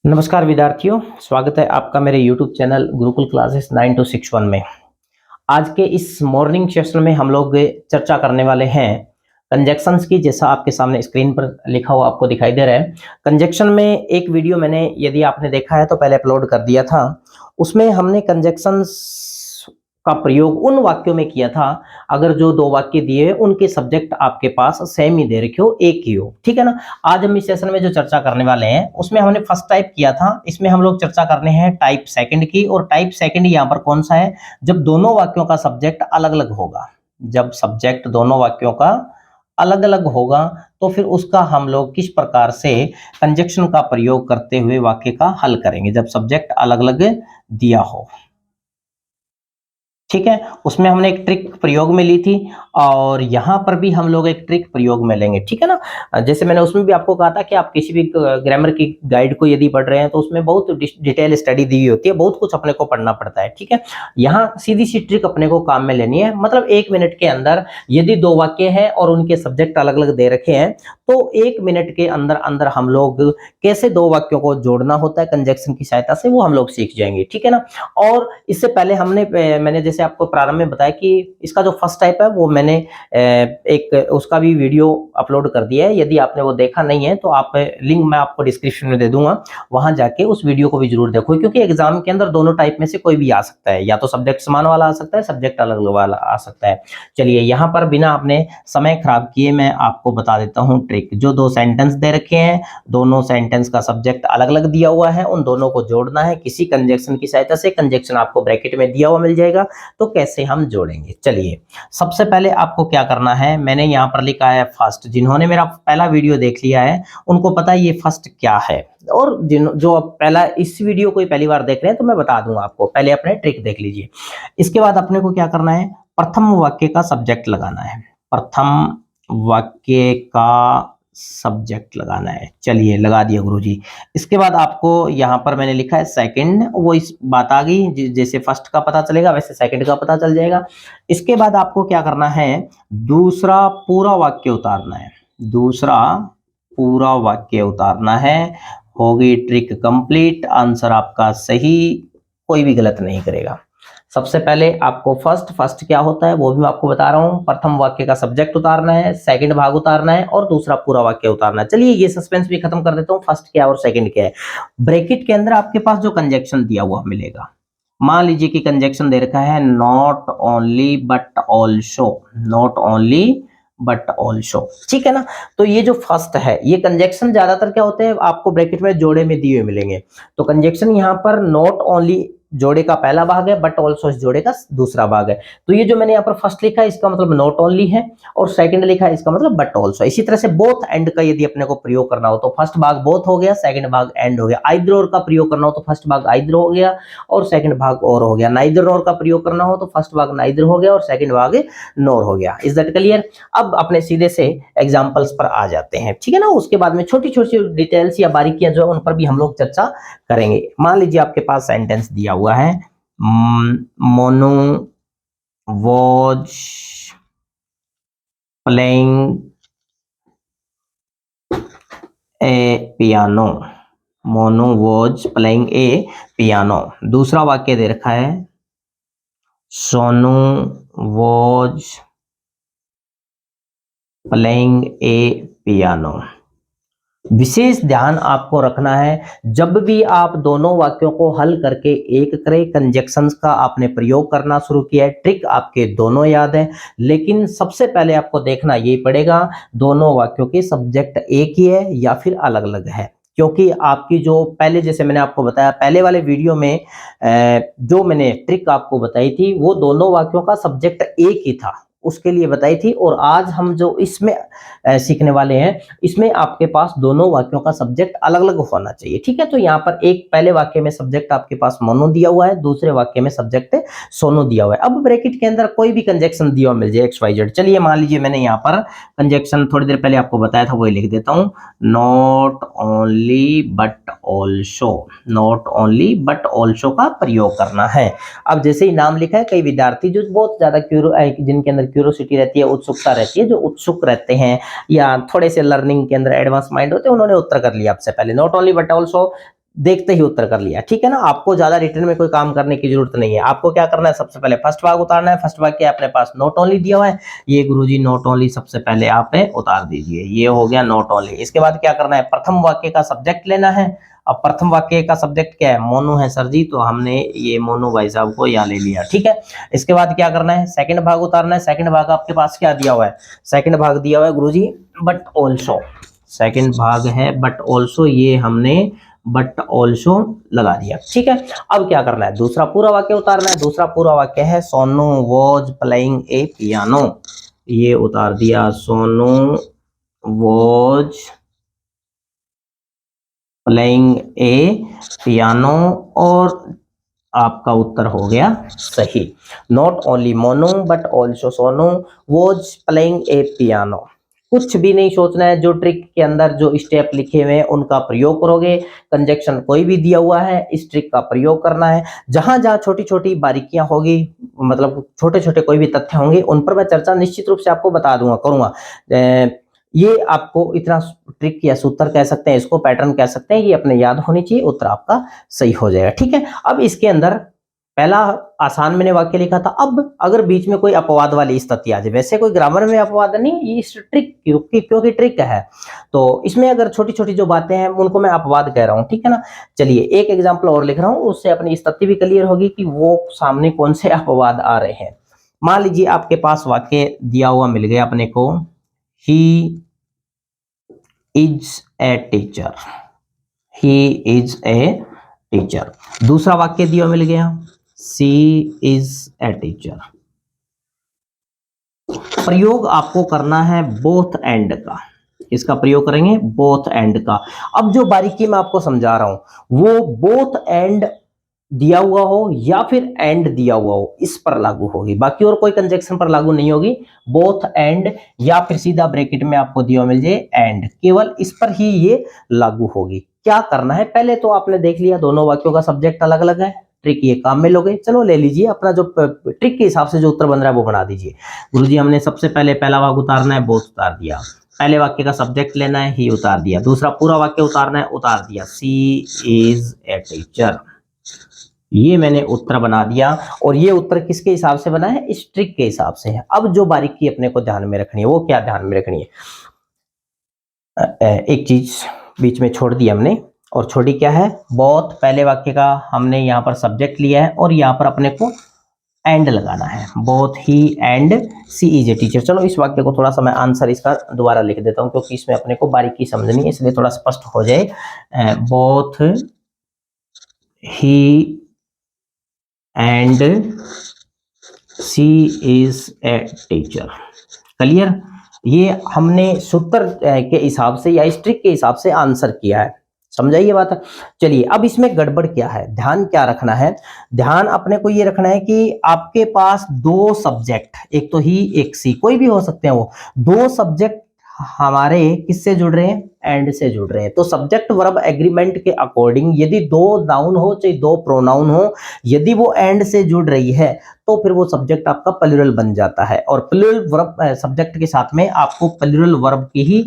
नमस्कार विद्यार्थियों, स्वागत है आपका मेरे YouTube चैनल गुरुकुल क्लासेस 9261 में। आज के इस मॉर्निंग सेशन में हम लोग चर्चा करने वाले हैं कंजक्शंस की। जैसा आपके सामने स्क्रीन पर लिखा हुआ आपको दिखाई दे रहा है। कंजक्शन में एक वीडियो मैंने, यदि आपने देखा है तो पहले अपलोड कर दिया था। उसमें हमने कंजक्शंस का प्रयोग उन वाक्यों में किया था अगर जो दो वाक्य दिए उनके सब्जेक्ट आपके पास सेम ही दे रखे हो, एक ही हो। ठीक है ना। आज हम इस सेशन में जो चर्चा करने वाले हैं उसमें हमने फर्स्ट टाइप किया था, इसमें हम लोग चर्चा करने हैं टाइप सेकंड की। और टाइप सेकंड यहाँ पर कौन सा है? जब दोनों वाक्यों का सब्जेक्ट अलग अलग होगा। जब सब्जेक्ट दोनों वाक्यों का अलग अलग होगा तो फिर उसका हम लोग किस प्रकार से कंजक्शन का प्रयोग करते हुए वाक्य का हल करेंगे, जब सब्जेक्ट अलग अलग दिया हो। ठीक है, उसमें हमने एक ट्रिक प्रयोग में ली थी और यहाँ पर भी हम लोग एक ट्रिक प्रयोग में लेंगे। ठीक है ना। जैसे मैंने उसमें भी आपको कहा था कि आप किसी भी ग्रामर की गाइड को यदि पढ़ रहे हैं तो उसमें बहुत डिटेल स्टडी दी होती है, बहुत कुछ अपने को पढ़ना पड़ता है। ठीक है, यहाँ सीधी सी ट्रिक अपने को काम में लेनी है। मतलब 1 मिनट के अंदर यदि दो वाक्य हैं और उनके सब्जेक्ट अलग अलग दे रखे हैं तो 1 मिनट के अंदर अंदर हम लोग कैसे दो वाक्यों को जोड़ना होता है कंजक्शन की सहायता से, वो हम लोग सीख जाएंगे। ठीक है ना। और इससे पहले मैंने जैसे आपको प्रारंभ में बताया कि इसका जो फर्स्ट टाइप है वो मैंने एक उसका भी वीडियो अपलोड कर दिया है। यदि आपने वो देखा नहीं है तो आप लिंक मैं आपको डिस्क्रिप्शन में दे दूंगा, वहां जाके उस वीडियो को भी जरूर देखो, क्योंकि एग्जाम के अंदर दोनों टाइप में से कोई भी आ सकता है। या तो सब्जेक्ट समान वाला आ सकता है, सब्जेक्ट अलग वाला आ सकता है। चलिए, यहाँ पर बिना अपने समय खराब किए मैं आपको बता देता हूँ ट्रिक। जो दो सेंटेंस दे रखे हैं, दोनों सेंटेंस का सब्जेक्ट अलग अलग दिया हुआ है, उन दोनों को जोड़ना है किसी कंजक्शन की सहायता से। कंजक्शन आपको ब्रैकेट में दिया हुआ मिल जाएगा, तो कैसे हम जोड़ेंगे। चलिए, सबसे पहले आपको क्या करना है, मैंने यहाँ पर लिखा है फर्स्ट। जिन्होंने मेरा पहला वीडियो देख लिया है उनको पता है ये फर्स्ट क्या है। और जो अब पहला इस वीडियो को पहली बार देख रहे हैं तो मैं बता दूंगा आपको, पहले अपने ट्रिक देख लीजिए। इसके बाद अपने को क्या करना है, प्रथम वाक्य का सब्जेक्ट लगाना है। प्रथम वाक्य का सब्जेक्ट लगाना है। चलिए, लगा दिया गुरुजी। इसके बाद आपको यहाँ पर मैंने लिखा है सेकंड, वो इस बात आ गई, जैसे फर्स्ट का पता चलेगा वैसे सेकंड का पता चल जाएगा। इसके बाद आपको क्या करना है, दूसरा पूरा वाक्य उतारना है। दूसरा पूरा वाक्य उतारना है। होगी ट्रिक कंप्लीट, आंसर आपका सही, कोई भी गलत नहीं करेगा। सबसे पहले आपको फर्स्ट क्या होता है वो भी मैं आपको बता रहा हूं। प्रथम वाक्य का सब्जेक्ट उतारना है, सेकंड भाग उतारना है और दूसरा पूरा वाक्य उतारना है। चलिए, ये सस्पेंस भी खत्म कर देता हूं, फर्स्ट क्या और सेकंड क्या है। ब्रैकेट के अंदर आपके पास जो कंजक्शन दिया हुआ मिलेगा, मान लीजिए कि कंजक्शन दे रखा है not only but also. Not only but also, ठीक है ना। तो ये जो फर्स्ट है, ये कंजक्शन ज्यादातर क्या होते हैं आपको ब्रैकेट में जोड़े में दिए हुए मिलेंगे। तो कंजक्शन यहाँ पर नॉट ओनली जोड़े का पहला भाग है, बट ऑल्सो इस जोड़े का दूसरा भाग है। तो ये जो मैंने यहाँ पर फर्स्ट लिखा है इसका मतलब नॉट ओनली है, और सेकंड लिखा है इसका मतलब बट ऑल्सो। इसी तरह से बोथ एंड का यदि अपने को प्रयोग करना हो तो फर्स्ट भाग बोथ हो गया, सेकंड भाग एंड हो गया। आइदर और का प्रयोग करना हो तो फर्स्ट भाग आइदर हो गया और सेकंड भाग और हो गया। नाइदर नॉर का प्रयोग करना हो तो फर्स्ट भाग नाइदर हो गया और सेकंड भाग नॉर हो गया। Is that clear? अब अपने सीधे से एग्जांपल्स पर आ जाते हैं। ठीक है ना। उसके बाद में छोटी छोटी डिटेल्स या बारीकियां जो है उन पर भी हम लोग चर्चा करेंगे। मान लीजिए आपके पास सेंटेंस दिया हुआ है, Monu was playing a piano. Monu was playing a piano. दूसरा वाक्य दे रखा है, Sonu was playing a piano. विशेष ध्यान आपको रखना है, जब भी आप दोनों वाक्यों को हल करके एक करें, कंजक्शंस का आपने प्रयोग करना शुरू किया है, ट्रिक आपके दोनों याद है, लेकिन सबसे पहले आपको देखना यही पड़ेगा दोनों वाक्यों के सब्जेक्ट एक ही है या फिर अलग अलग है। क्योंकि आपकी जो पहले, जैसे मैंने आपको बताया पहले वाले वीडियो में जो मैंने ट्रिक आपको बताई थी वो दोनों वाक्यों का सब्जेक्ट एक ही था, उसके लिए बताई थी। और आज हम जो इसमें सीखने वाले हैं, इसमें आपके पास दोनों वाक्यों का सब्जेक्ट अलग अलग होना चाहिए। ठीक है। तो यहाँ पर एक पहले वाक्य में सब्जेक्ट आपके पास मोनू दिया हुआ है, दूसरे वाक्य में सब्जेक्ट सोनू दिया हुआ है। अब ब्रैकेट के अंदर कोई भी कंजक्शन दिया हुआ मिल जाए, एक्स वाई जेड। चलिए, मान लीजिए मैंने यहाँ पर कंजक्शन थोड़ी देर पहले आपको बताया था, वही लिख देता हूँ, not only but also. Not only but also का प्रयोग करना है। अब जैसे ही नाम लिखा है, कई विद्यार्थी जो बहुत ज्यादा जिनके अंदर क्यूरियोसिटी रहती है, उत्सुकता रहती है, जो उत्सुक रहते हैं या थोड़े से लर्निंग के अंदर एडवांस माइंड होते हैं, उन्होंने उत्तर कर लिया आपसे पहले। नॉट ओनली बट ऑल्सो देखते ही उत्तर कर लिया, ठीक है ना। आपको ज्यादा रिटर्न में कोई काम करने की जरूरत नहीं है। आपको क्या करना है, सबसे पहले फर्स्ट भाग उतारना है। फर्स्ट भाग क्या अपने पास नॉट ओनली दिया हुआ है, ये गुरुजी नॉट ओनली सबसे पहले आप उतार दीजिए, ये हो गया नॉट ओनली। इसके बाद क्या करना है, प्रथम वाक्य का सब्जेक्ट लेना है। अब प्रथम वाक्य का सब्जेक्ट क्या है, मोनू है सर जी, तो हमने ये मोनू भाई साहब को यहाँ ले लिया, ठीक है। इसके बाद क्या करना है, सेकंड भाग उतारना है। सेकंड भाग आपके पास क्या दिया हुआ है, सेकंड भाग दिया हुआ है गुरुजी बट ऑल्सो, सेकंड भाग है बट ऑल्सो, ये हमने बट ऑल्सो लगा दिया, ठीक है। अब क्या करना है, दूसरा पूरा वाक्य उतारना है। दूसरा पूरा वाक्य है Sonu was playing a piano, ये उतार दिया, Sonu was playing a piano, और आपका उत्तर हो गया सही। Not only Monu but also Sonu was playing a piano. कुछ भी नहीं सोचना है, जो ट्रिक के अंदर जो स्टेप लिखे हुए हैं उनका प्रयोग करोगे। कंजक्शन कोई भी दिया हुआ है, इस ट्रिक का प्रयोग करना है। जहां जहां छोटी छोटी बारीकियां होगी, मतलब छोटे छोटे कोई भी तथ्य होंगे, उन पर मैं चर्चा निश्चित रूप से आपको बता दूंगा, करूंगा। ये आपको इतना ट्रिक या सूत्र कह सकते हैं, इसको पैटर्न कह सकते हैं, ये अपने याद होनी चाहिए, उत्तर आपका सही हो जाएगा, ठीक है। अब इसके अंदर पहला आसान मैंने वाक्य लिखा था। अब अगर बीच में कोई अपवाद वाली स्थिति आ जाए, वैसे कोई ग्रामर में अपवाद नहीं, ये इस ट्रिक क्योंकि ट्रिक है, तो इसमें अगर छोटी छोटी जो बातें हैं उनको मैं अपवाद कह रहा हूं, ठीक है ना। चलिए एक एग्जाम्पल और लिख रहा हूं, उससे अपनी स्थिति भी क्लियर होगी कि वो सामने कौन से अपवाद आ रहे हैं। मान लीजिए आपके पास वाक्य दिया हुआ मिल गया अपने को, he is a teacher, he is a teacher. दूसरा वाक्य दिया मिल गया, सी इज ए टीचर। प्रयोग आपको करना है बोथ एंड का, इसका प्रयोग करेंगे बोथ एंड का। अब जो बारीकी मैं आपको समझा रहा हूं वो बोथ एंड दिया हुआ हो या फिर एंड दिया हुआ हो, इस पर लागू होगी, बाकी और कोई कंजक्शन पर लागू नहीं होगी। बोथ एंड या फिर सीधा ब्रैकेट में आपको दिया मिल जाए एंड, केवल इस पर ही ये लागू होगी। क्या करना है, पहले तो आपने देख लिया दोनों वाक्यों का सब्जेक्ट अलग अलग है, ट्रिक ये काम में लोगे, चलो ले लीजिए अपना जो ट्रिक के हिसाब से जो उत्तर बन रहा है वो बना दीजिए। गुरुजी हमने सबसे पहले पहला भाग उतारना है, बोथ उतार दिया। पहले वाक्य का सब्जेक्ट लेना है, ही उतार दिया। दूसरा पूरा वाक्य उतारना है, उतार दिया, सी इज ए टीचर। ये मैंने उत्तर बना दिया, और ये उत्तर किसके हिसाब से बना है, इस ट्रिक के हिसाब से है। अब जो बारीकी अपने को ध्यान में रखनी है वो क्या ध्यान में रखनी है, एक चीज बीच में छोड़ दी हमने, और छोड़ी क्या है, बोथ पहले वाक्य का हमने यहाँ पर सब्जेक्ट लिया है और यहाँ पर अपने को एंड लगाना है, both he and she is a teacher. चलो इस वाक्य को थोड़ा सा मैं आंसर इसका दोबारा लिख देता हूँ, क्योंकि इसमें अपने को बारीकी समझनी है, इसलिए थोड़ा स्पष्ट हो जाए। Both he and she is a teacher, clear. ये हमने सूत्र के हिसाब से या इस ट्रिक के हिसाब से आंसर किया है, समझाइए बात। चलिए अब इसमें गड़बड़ क्या है, ध्यान क्या रखना है, ध्यान अपने को ये रखना है कि आपके पास दो सब्जेक्ट, एक तो ही एक सी, कोई भी हो सकते हैं वो दो सब्जेक्ट हमारे किससे जुड़ रहे हैं, एंड से जुड़ रहे हैं। तो सब्जेक्ट वर्ब एग्रीमेंट के अकॉर्डिंग यदि दो नाउन हो चाहे दो प्रोनाउन हो, यदि वो एंड से जुड़ रही है तो फिर वो सब्जेक्ट आपका प्लूरल बन जाता है, और प्लूरल वर्ब सब्जेक्ट के साथ में आपको प्लूरल वर्ब की ही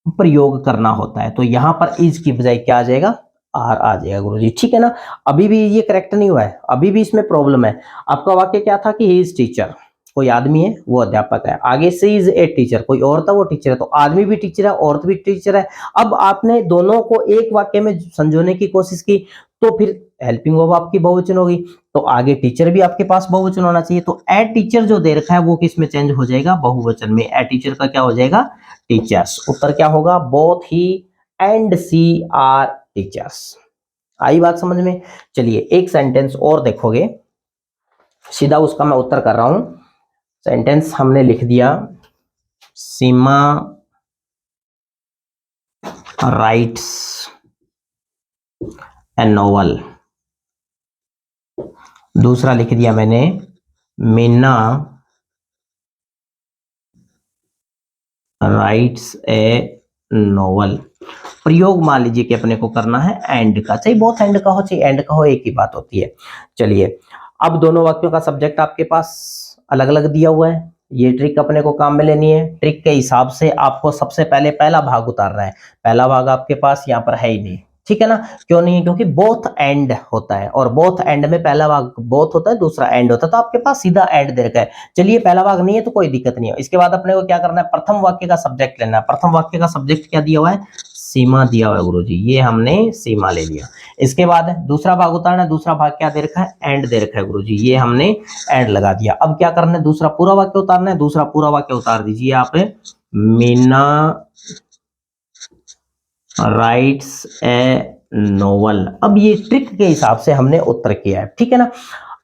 प्रयोग करना होता है। तो यहां पर इज की बजाय क्या आ जाएगा, आर आ जाएगा गुरुजी, ठीक है ना। अभी भी ये करेक्ट नहीं हुआ है, अभी भी इसमें प्रॉब्लम है। आपका वाक्य क्या था कि ही इज टीचर, कोई आदमी है वो अध्यापक है, आगे से इज ए टीचर, कोई औरत है वो टीचर है, तो आदमी भी टीचर है औरत भी टीचर है। अब आपने दोनों को एक वाक्य में संजोने की कोशिश की, तो फिर हेल्पिंग वर्ब आपकी बहुवचन होगी, तो आगे टीचर भी आपके पास बहुवचन होना चाहिए। तो ए टीचर जो दे रखा है वो किस में चेंज हो जाएगा, बहुवचन में। ए टीचर का क्या हो जाएगा, टीचर्स। उत्तर क्या होगा, both he and C are teachers. आई बात समझ में। चलिए एक सेंटेंस और देखोगे, सीधा उसका मैं उत्तर कर रहा हूं। सेंटेंस हमने लिख दिया, सीमा राइट्स ए नोवेल। दूसरा लिख दिया मैंने, मीना राइट्स ए नोवेल। प्रयोग मान लीजिए कि अपने को करना है एंड का, चाहे बोथ एंड का हो चाहे एंड का हो, एक ही बात होती है। चलिए अब दोनों वाक्यों का सब्जेक्ट आपके पास अलग अलग दिया हुआ है, ये ट्रिक अपने को काम में लेनी है। ट्रिक के हिसाब से आपको सबसे पहले पहला भाग उतारना है। पहला भाग आपके पास यहाँ पर है ही नहीं, ठीक है ना। क्यों नहीं है? क्योंकि बोथ एंड होता है और बोथ एंड में पहला भाग बोथ होता है, दूसरा एंड होता है, तो आपके पास सीधा एंड दे रखा है। चलिए पहला भाग नहीं है तो कोई दिक्कत नहीं है। इसके बाद अपने को क्या करना है, प्रथम वाक्य का सब्जेक्ट लेना है। प्रथम वाक्य का सब्जेक्ट क्या दिया हुआ है, सीमा दिया हुआ है गुरुजी, ये हमने सीमा ले लिया। इसके बाद दूसरा भाग उतारना है। दूसरा भाग क्या दे रखा है, एंड दे रखा है गुरुजी, ये हमने एंड लगा दिया। अब क्या करना है, दूसरा पूरा वाक्य उतारना है। दूसरा पूरा वाक्य उतार दीजिए आप, मीना राइट्स ए नोवेल। अब ये ट्रिक के हिसाब से हमने उत्तर किया है, ठीक है ना।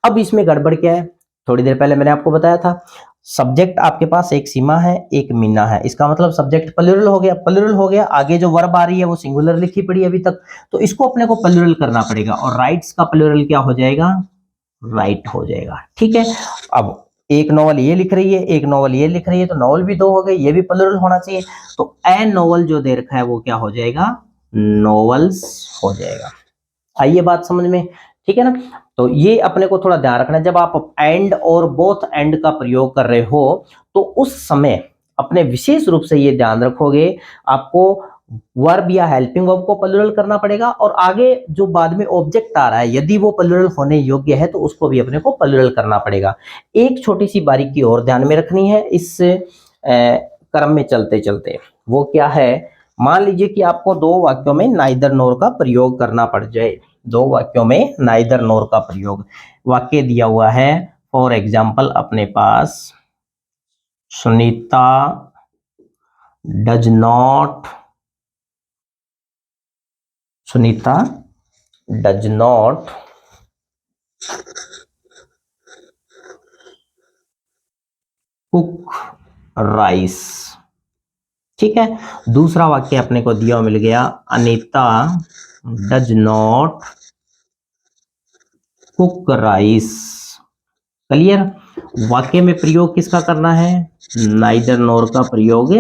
अब इसमें गड़बड़ क्या है, थोड़ी देर पहले मैंने आपको बताया था, सब्जेक्ट आपके पास एक सीमा है, एक मीना है। इसका मतलब सब्जेक्ट प्लूरल हो गया, प्लूरल हो गया। आगे जो वर्ब आ रही है वो सिंगुलर लिखी पड़ी है अभी तक, तो इसको अपने को प्लूरल करना पड़ेगा और राइट्स का प्लूरल क्या हो जाएगा, राइट हो जाएगा, ठीक है। अब एक नॉवल ये लिख रही है, एक नॉवल ये लिख रही है, तो नॉवल भी दो हो गए, ये भी प्लूरल होना चाहिए। तो ए नॉवल जो दे रखा है वो क्या हो जाएगा, नॉवेल्स हो जाएगा। आइए बात समझ में, ठीक है ना। तो ये अपने को थोड़ा ध्यान रखना है, जब आप एंड और बोथ एंड का प्रयोग कर रहे हो तो उस समय अपने विशेष रूप से ये ध्यान रखोगे, आपको वर्ब या हेल्पिंग वर्ब को प्लूरल करना पड़ेगा और आगे जो बाद में ऑब्जेक्ट आ रहा है यदि वो प्लूरल होने योग्य है तो उसको भी अपने को प्लूरल करना पड़ेगा। एक छोटी सी बारीकी और ध्यान में रखनी है इस क्रम में चलते चलते, वो क्या है, मान लीजिए कि आपको दो वाक्यों में नाइदर नोर का प्रयोग करना पड़ जाए। दो वाक्यों में नाइदर नोर का प्रयोग, वाक्य दिया हुआ है फॉर एग्जाम्पल अपने पास, Sunita does not, Sunita does not cook rice, ठीक है। दूसरा वाक्य अपने को दिया मिल गया, Anita does not cook rice. Clear. वाक्य में प्रयोग किसका करना है, नाइदर नोर का प्रयोग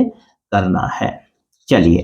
करना है। चलिए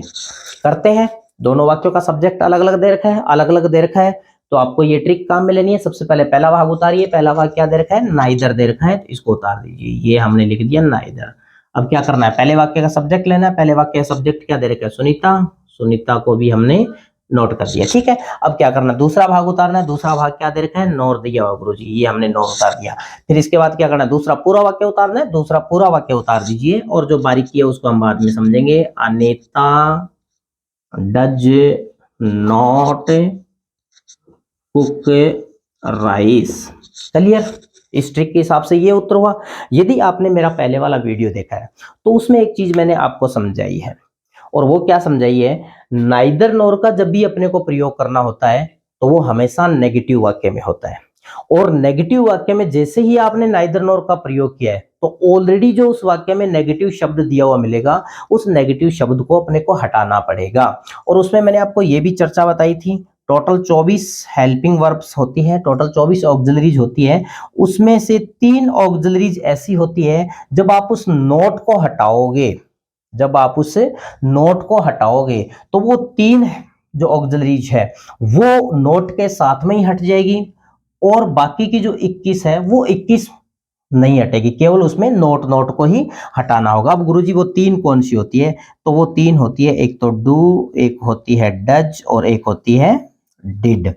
करते हैं। दोनों वाक्यों का सब्जेक्ट अलग अलग दे रखा है, अलग अलग दे रखा है, तो आपको ये ट्रिक काम में लेनी है। सबसे पहले पहला भाग उतारिए। पहला भाग क्या दे रखा है, नाइदर दे रखा है, तो इसको उतार दीजिए, ये हमने लिख दिया नाइदर। अब क्या करना है, पहले वाक्य का सब्जेक्ट लेना है। पहले वाक्य का सब्जेक्ट क्या दे रखा है, सुनीता, सुनीता को भी हमने नोट कर दिया, ठीक है। अब क्या करना है, दूसरा भाग उतारना है। दूसरा भाग क्या दे रखा है, नोर दिया हुआ गुरुजी, ये हमने नोर उतार दिया। फिर इसके बाद क्या करना है, दूसरा पूरा वाक्य उतारना है। दूसरा पूरा वाक्य उतार दीजिए और जो बारीकी है उसको हम बाद में समझेंगे। Anita does not cook rice. Clear. इस ट्रिक के हिसाब से ये उत्तर हुआ। यदि आपने मेरा पहले वाला वीडियो देखा है तो उसमें एक चीज मैंने आपको समझाई है, और वो क्या समझाई है, नाइदर नोर का जब भी अपने को प्रयोग करना होता है तो वो हमेशा नेगेटिव वाक्य में होता है, और नेगेटिव वाक्य में जैसे ही आपने नाइदर नोर का प्रयोग किया है तो ऑलरेडी जो उस वाक्य में नेगेटिव शब्द दिया हुआ मिलेगा, उस नेगेटिव शब्द को अपने को हटाना पड़ेगा। और उसमें मैंने आपको ये भी चर्चा बताई थी, टोटल 24 हेल्पिंग वर्ब्स होती है, टोटल 24 ऑक्सिलरीज होती है, उसमें से 3 ऑक्सिलरीज ऐसी होती है जब आप उस नोट को हटाओगे, जब आप उस नोट को हटाओगे तो वो 3 जो ऑक्सिलरीज है वो नोट के साथ में ही हट जाएगी, और बाकी की जो 21 है वो 21 नहीं हटेगी, केवल उसमें नोट नोट को ही हटाना होगा। अब गुरुजी वो 3 कौन सी होती है, तो वो 3 होती है, एक तो डू, एक होती है डज और एक होती है डिड,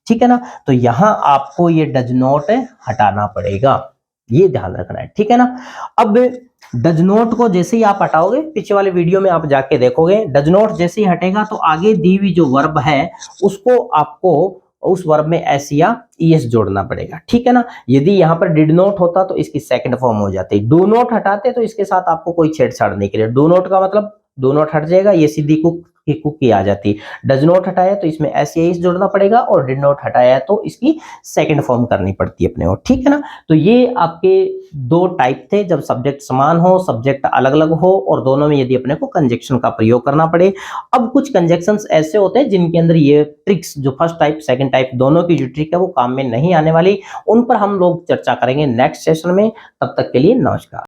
ठीक है ना। तो यहां आपको ये डज नॉट हटाना पड़ेगा, ये ध्यान रखना है, ठीक है ना। अब डज नॉट को जैसे ही आप हटाओगे, पीछे वाले वीडियो में आप जाके देखोगे, डज नॉट जैसे ही हटेगा तो आगे दी हुई जो वर्ब है उसको आपको उस वर्ब में एस या ईएस जोड़ना पड़ेगा, ठीक है ना। यदि यहाँ पर डिड नॉट होता तो इसकी सेकंड फॉर्म हो जाती, डू नॉट हटाते तो इसके साथ आपको कोई छेड़छाड़ नहीं करेगा। डू नॉट का मतलब डू नॉट हट जाएगा, ये सीधी कुक की कुक की आ जाती। डज नॉट हटाया तो इसमें एस या ईएस जोड़ना पड़ेगा, और डिड नॉट हटाया तो इसकी सेकंड फॉर्म करनी पड़ती है अपने को, ठीक है ना। तो ये आपके 2 टाइप थे, जब सब्जेक्ट समान हो, सब्जेक्ट अलग अलग हो, और दोनों में यदि अपने को कंजक्शन का प्रयोग करना पड़े। अब कुछ कंजक्शंस ऐसे होते हैं जिनके अंदर ये ट्रिक्स, जो फर्स्ट टाइप सेकंड टाइप दोनों की जो ट्रिक है वो काम में नहीं आने वाली, उन पर हम लोग चर्चा करेंगे नेक्स्ट सेशन में। तब तक के लिए नमस्कार।